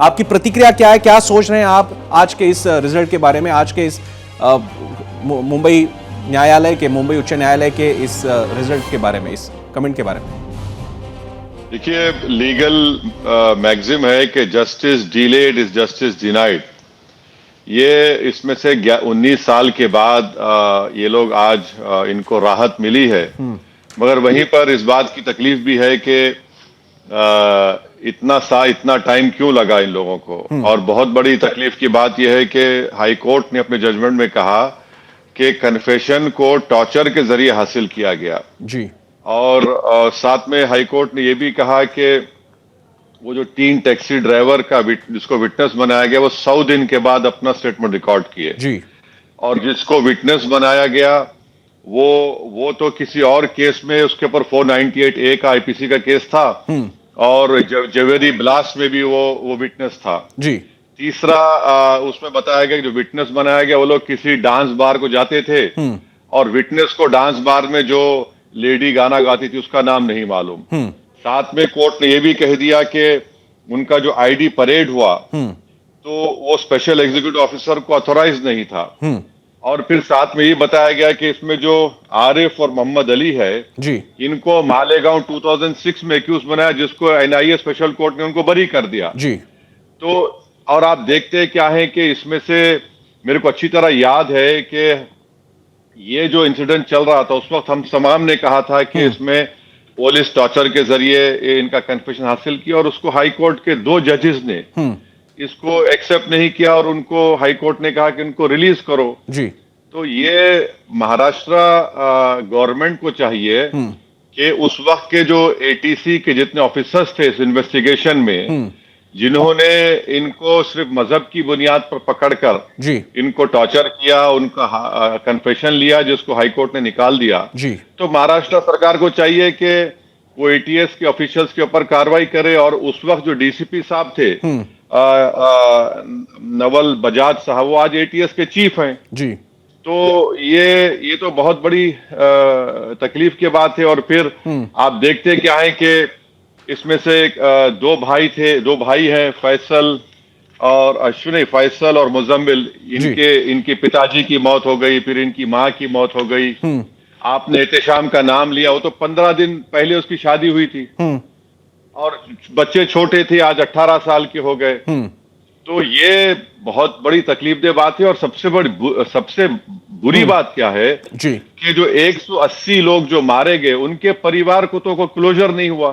आपकी प्रतिक्रिया क्या है, क्या सोच रहे हैं आप आज के इस रिजल्ट के बारे में, आज के इस मुंबई उच्च न्यायालय के इस रिजल्ट के बारे में, इस कमेंट के बारे में? देखिए, लीगल मैक्सिम है कि justice delayed is justice denied. ये इसमें से 19 साल के बाद ये लोग आज इनको राहत मिली है, मगर वहीं पर इस बात की तकलीफ भी है कि इतना टाइम क्यों लगा इन लोगों को। और बहुत बड़ी तकलीफ की बात यह है कि हाई कोर्ट ने अपने जजमेंट में कहा कि कन्फेशन को टॉर्चर के जरिए हासिल किया गया जी। और साथ में हाई कोर्ट ने यह भी कहा कि वो जो 3 टैक्सी ड्राइवर का जिसको विटनेस बनाया गया वो 100 दिन के बाद अपना स्टेटमेंट रिकॉर्ड किए जी। और जिसको विटनेस बनाया गया वो तो किसी और केस में उसके ऊपर 498A का आईपीसी का केस था और जवेरी ब्लास्ट में भी वो विटनेस था जी। तीसरा उसमें बताया गया कि जो विटनेस बनाया गया वो लोग किसी डांस बार को जाते थे और विटनेस को डांस बार में जो लेडी गाना गाती थी उसका नाम नहीं मालूम। साथ में कोर्ट ने यह भी कह दिया कि उनका जो आईडी परेड हुआ तो वो स्पेशल एग्जीक्यूटिव ऑफिसर को ऑथोराइज नहीं था। और फिर साथ में ये बताया गया कि इसमें जो आरिफ और मोहम्मद अली है जी, इनको मालेगांव 2006 में एक्यूज बनाया जिसको एनआईए स्पेशल कोर्ट ने उनको बरी कर दिया जी। तो और आप देखते क्या है कि इसमें से मेरे को अच्छी तरह याद है कि ये जो इंसिडेंट चल रहा था उस वक्त हम तमाम ने कहा था कि इसमें पुलिस टॉर्चर के जरिए इनका कन्फेशन हासिल किया और उसको हाई कोर्ट के 2 जजेस ने इसको एक्सेप्ट नहीं किया और उनको हाई कोर्ट ने कहा कि इनको रिलीज करो जी। तो ये महाराष्ट्र गवर्नमेंट को चाहिए कि उस वक्त के जो एटीसी के जितने ऑफिसर्स थे इस इन्वेस्टिगेशन में जिन्होंने इनको सिर्फ मजहब की बुनियाद पर पकड़कर जी। इनको टॉर्चर किया, उनका कन्फेशन लिया जिसको हाई कोर्ट ने निकाल दिया जी। तो महाराष्ट्र सरकार को चाहिए कि वो एटीएस के ऑफिशियल्स के ऊपर कार्रवाई करे और उस वक्त जो डीसीपी साहब थे नवल बजाज साहब वो आज एटीएस के चीफ हैं जी। तो ये तो बहुत बड़ी तकलीफ की बात है। और फिर आप देखते क्या है कि इसमें से 2 भाई हैं फैसल और अश्विनी, फैसल और मुजम्मिल, इनके पिताजी की मौत हो गई, फिर इनकी माँ की मौत हो गई। आपने एहतेशाम का नाम लिया, वो तो 15 दिन पहले उसकी शादी हुई थी और बच्चे छोटे थे, आज 18 साल के हो गए। तो ये बहुत बड़ी तकलीफदेह बात है और सबसे बुरी बात क्या है जी कि जो 180 लोग जो मारे गए उनके परिवार को तो कोई क्लोजर नहीं हुआ।